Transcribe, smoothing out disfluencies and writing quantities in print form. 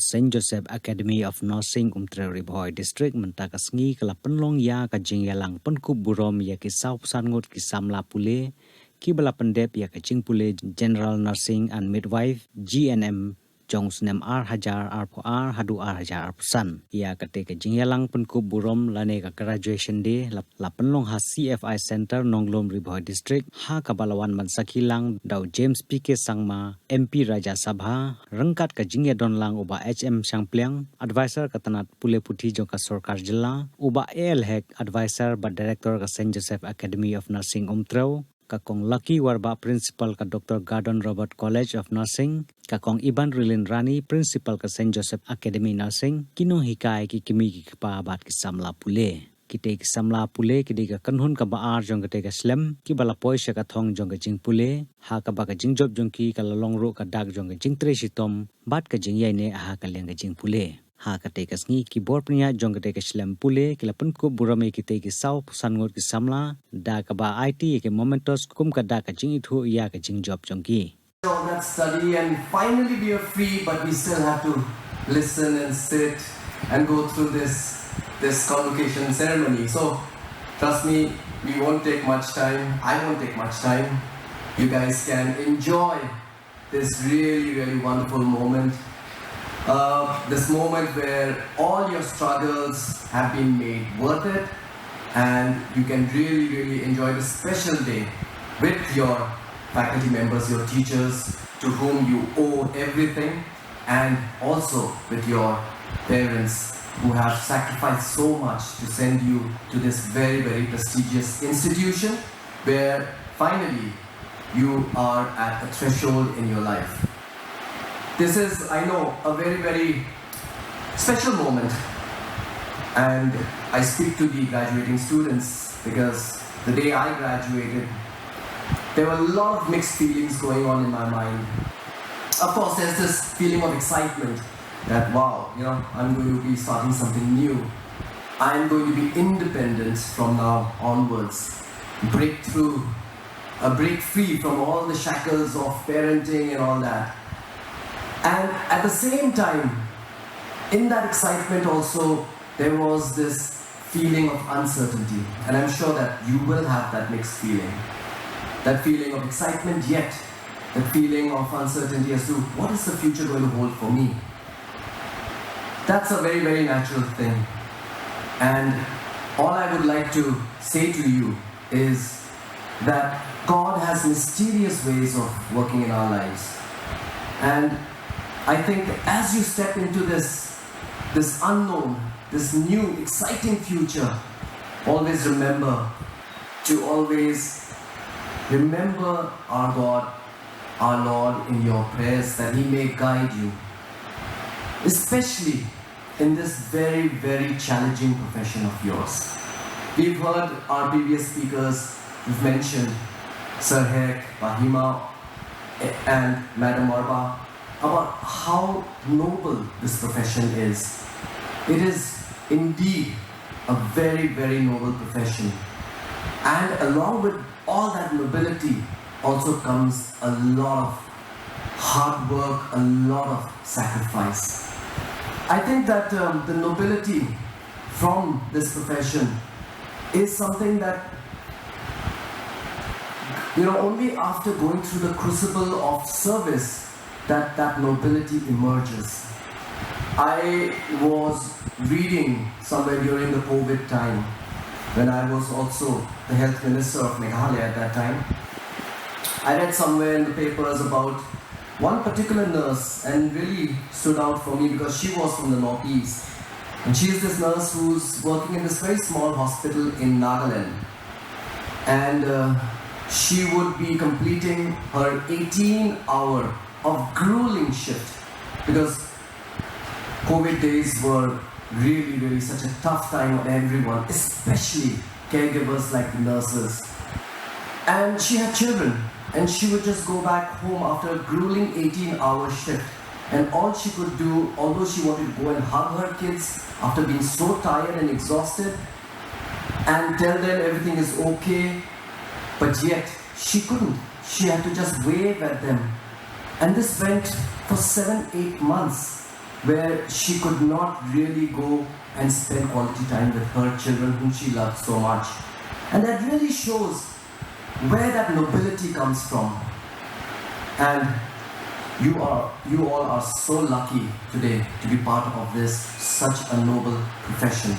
Saint Joseph Academy of Nursing Umtrew Riboy District mentakasngi kala penlong ya ka jingyalang Pynkup burom ya ki South Ngut ki samla pule ki bala pendep ya ka pule General Nursing and Midwife GNM jong snem hajar hadu hajar pusan ya kate ka jingyalang Pynkup burom lane ka graduation day la penlong ha CFI Center Nonglom Riboy District ha kabalawan mansakilang daw James PK Sangma MP Raja Sabha rengkat ka jingya donlang uba HM Sangplyang advisor katanat pule puti jong ka Sarkar Jilla uba AL Hek advisor ba director ka Saint Joseph Academy of Nursing Umtrew kakong Lucky Warba Principal ka Dr. Gordon Robert College of Nursing kakong Iban Rilin Rani Principal ka Saint Joseph Academy Nursing kinong hikay ki kimi ki kapabat ki samla pule kite ki samla pule kide ka kanhun ka baar jong kate ka snem ki bala poisya ka thong jong ka jing pule ha ka ba ka jing job jong ki ka lalong ro ka dak jong ka jing tre sitom bat ka jing yai ne ha ka leng ka jing pule ha kate ka sngi ki bor pnya jong kate ka shlem pule ki la Pynkup burom kite ki saw Ngut ki samla da ka ba IT ki momentos kum ka da ka jing ithu ya ka jing job jong ki all that study and finally we are free, but we still have to listen and sit and go through this convocation ceremony. So trust me, we won't take much time. I won't take much time. You guys can enjoy this really wonderful moment. This moment where all your struggles have been made worth it, and you can really enjoy this special day with your faculty members, your teachers, to whom you owe everything, and also with your parents who have sacrificed so much to send you to this very prestigious institution where finally you are at a threshold in your life. This is, I know, a very special moment, and I speak to the graduating students because the day I graduated, there were a lot of mixed feelings going on in my mind. Of course, there's this feeling of excitement that, wow, I'm going to be starting something new. I'm going to be independent from now onwards. Break free from all the shackles of parenting and all that. And at the same time, in that excitement also, there was this feeling of uncertainty. And I'm sure that you will have that mixed feeling. That feeling of excitement, yet that feeling of uncertainty as to what is the future going to hold for me. That's a very natural thing. And all I would like to say to you is that God has mysterious ways of working in our lives. And I think as you step into this unknown, this new, exciting future, always remember to always remember our God, our Lord in your prayers, that He may guide you, especially in this very challenging profession of yours. We've heard our previous speakers who've mentioned Sir Hek, Bahima, and Madam Arba, about how noble this profession is. It is indeed a very noble profession. And along with all that nobility also comes a lot of hard work, a lot of sacrifice. I think that the nobility from this profession is something that, only after going through the crucible of service that nobility emerges. I was reading somewhere during the COVID time, when I was also the health minister of Meghalaya at that time. I read somewhere in the papers about one particular nurse, and really stood out for me because she was from the northeast. And she is this nurse who's working in this very small hospital in Nagaland. And she would be completing her 18-hour of grueling shift, because COVID days were really such a tough time on everyone, especially caregivers like the nurses. And she had children, and she would just go back home after a grueling 18-hour shift. And all she could do, although she wanted to go and hug her kids after being so tired and exhausted, and tell them everything is okay, but yet she couldn't. She had to just wave at them. And this went for 7-8 months. where she could not really go and spend quality time with her children whom she loved so much. And that really shows where that nobility comes from. And you all are so lucky today to be part of this such a noble profession.